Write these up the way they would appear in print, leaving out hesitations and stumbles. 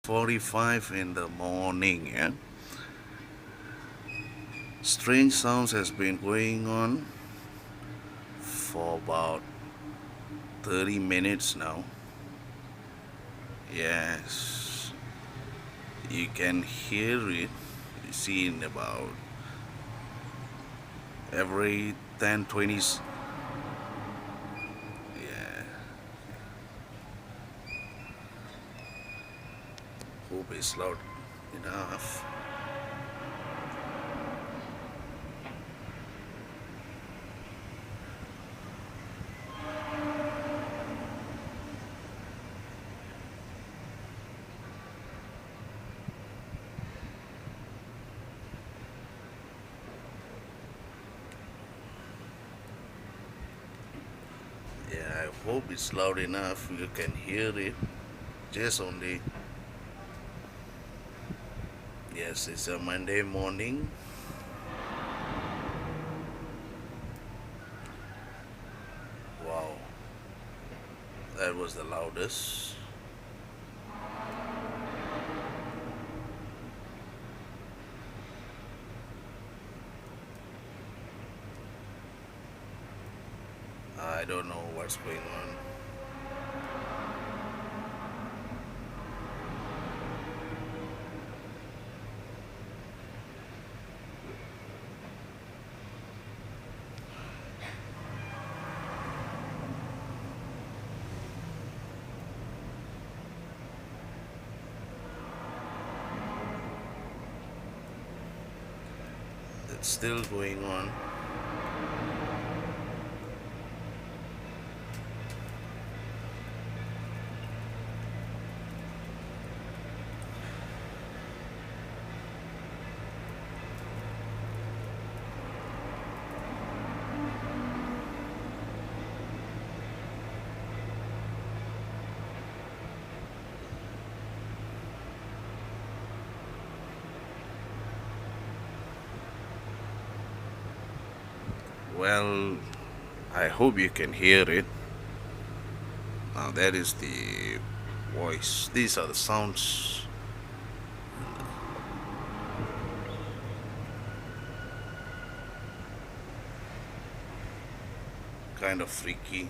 45 in the morning. Yeah, strange sounds has been going on for about 30 minutes now. Yes, you can hear it. You see in about every 10 20. Yeah, hope it's loud enough. Yeah, I hope it's loud enough. You can hear it. Just only. Yes, it's a Monday morning. Wow, that was the loudest. I don't know what's going on. It's still going on. Well, I hope you can hear it. Now, that is the voice. These are the sounds. Kind of freaky.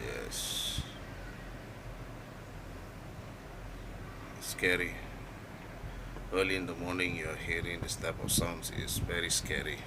Yes. Scary. Early in the morning, you're hearing this type of sounds is very scary.